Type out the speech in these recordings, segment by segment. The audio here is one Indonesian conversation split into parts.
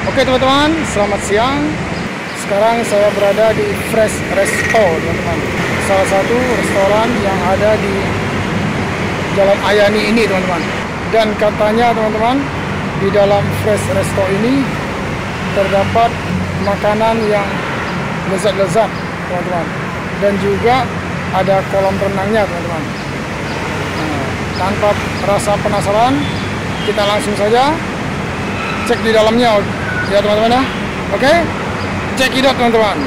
Oke teman-teman, selamat siang. Sekarang saya berada di Fresh Resto, teman-teman. Salah satu restoran yang ada di Jalan Ayani ini, teman-teman. Dan katanya, teman-teman, di dalam Fresh Resto ini terdapat makanan yang lezat-lezat, teman-teman. Dan juga ada kolam renangnya, teman-teman. Nah, tanpa rasa penasaran, kita langsung saja cek di dalamnya ya teman-teman ya. Oke, cekidot teman-teman.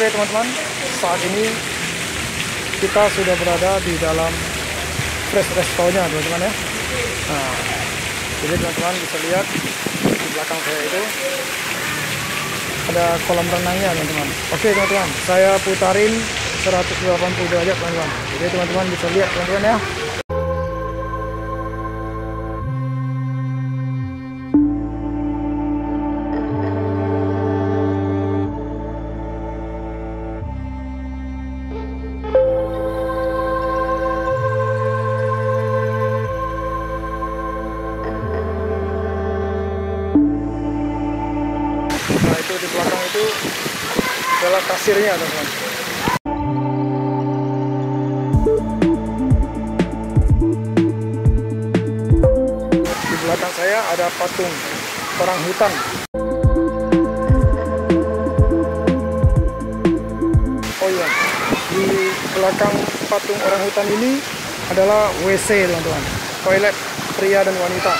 Oke teman-teman, saat ini kita sudah berada di dalam Fresh Resto-nya teman-teman ya. Nah, jadi teman-teman bisa lihat di belakang saya itu ada kolam renangnya teman-teman. Oke teman-teman, saya putarin 180 derajat teman-teman. Jadi teman-teman bisa lihat teman-teman ya. Nah itu di belakang itu adalah kasirnya teman-teman. Di belakang saya ada patung orang hutan. Oh iya, di belakang patung orang hutan ini adalah WC teman-teman, toilet pria dan wanita.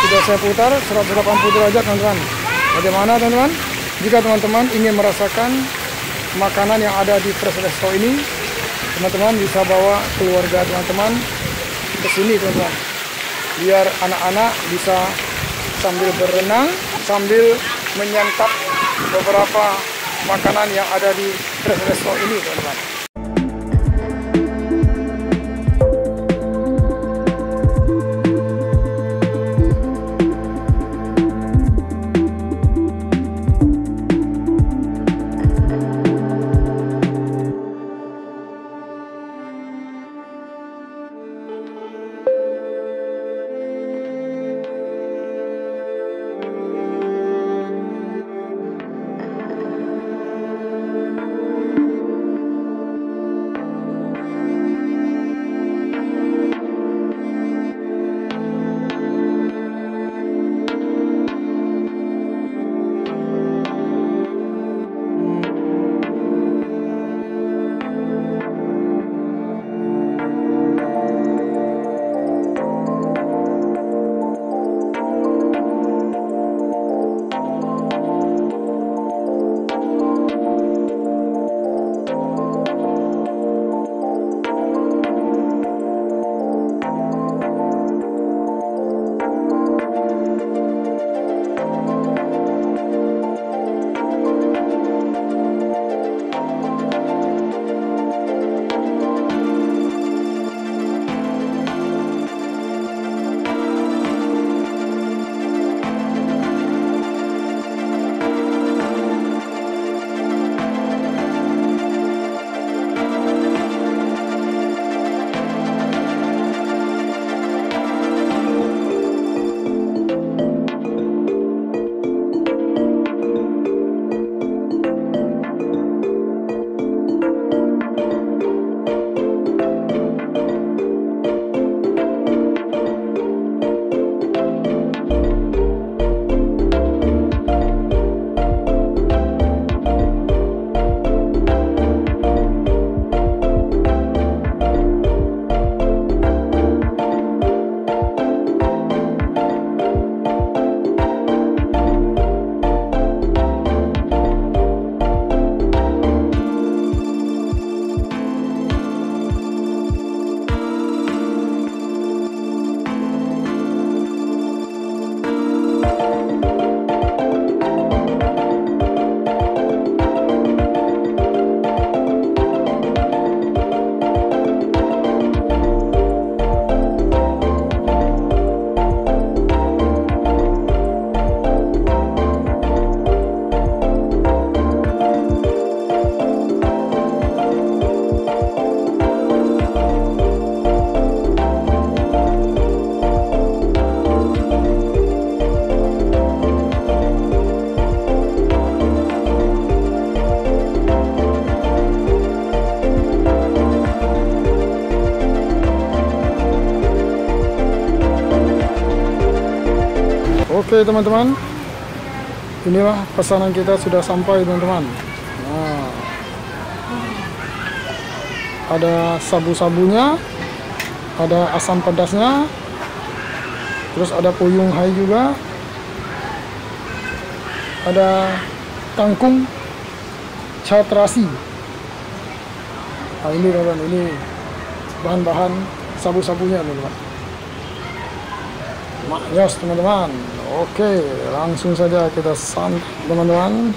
Sudah saya putar 180 derajat teman-teman. Bagaimana teman-teman? Jika teman-teman ingin merasakan makanan yang ada di Fresh Resto ini, teman-teman bisa bawa keluarga teman-teman ke sini, teman-teman. Biar anak-anak bisa sambil berenang, sambil menyantap beberapa makanan yang ada di Fresh Resto ini, teman-teman. Oke teman-teman, inilah pesanan kita sudah sampai teman-teman. Nah, ada sabu-sabunya, ada asam pedasnya, terus ada puyung hai juga, ada kangkung cha terasi. Nah ini teman-teman, ini bahan-bahan sabu-sabunya teman-teman. Maknyos teman-teman. Oke, langsung saja kita santap teman-teman.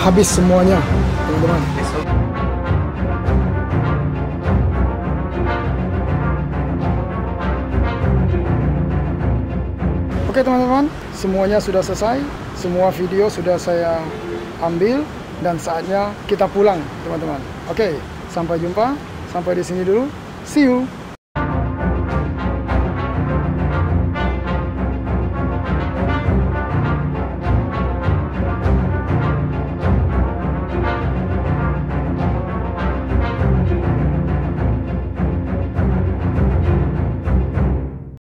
Habis semuanya teman-teman. Oke teman-teman, semuanya sudah selesai, semua video sudah saya ambil dan saatnya kita pulang teman-teman. Oke, sampai jumpa, sampai di sini dulu. See you.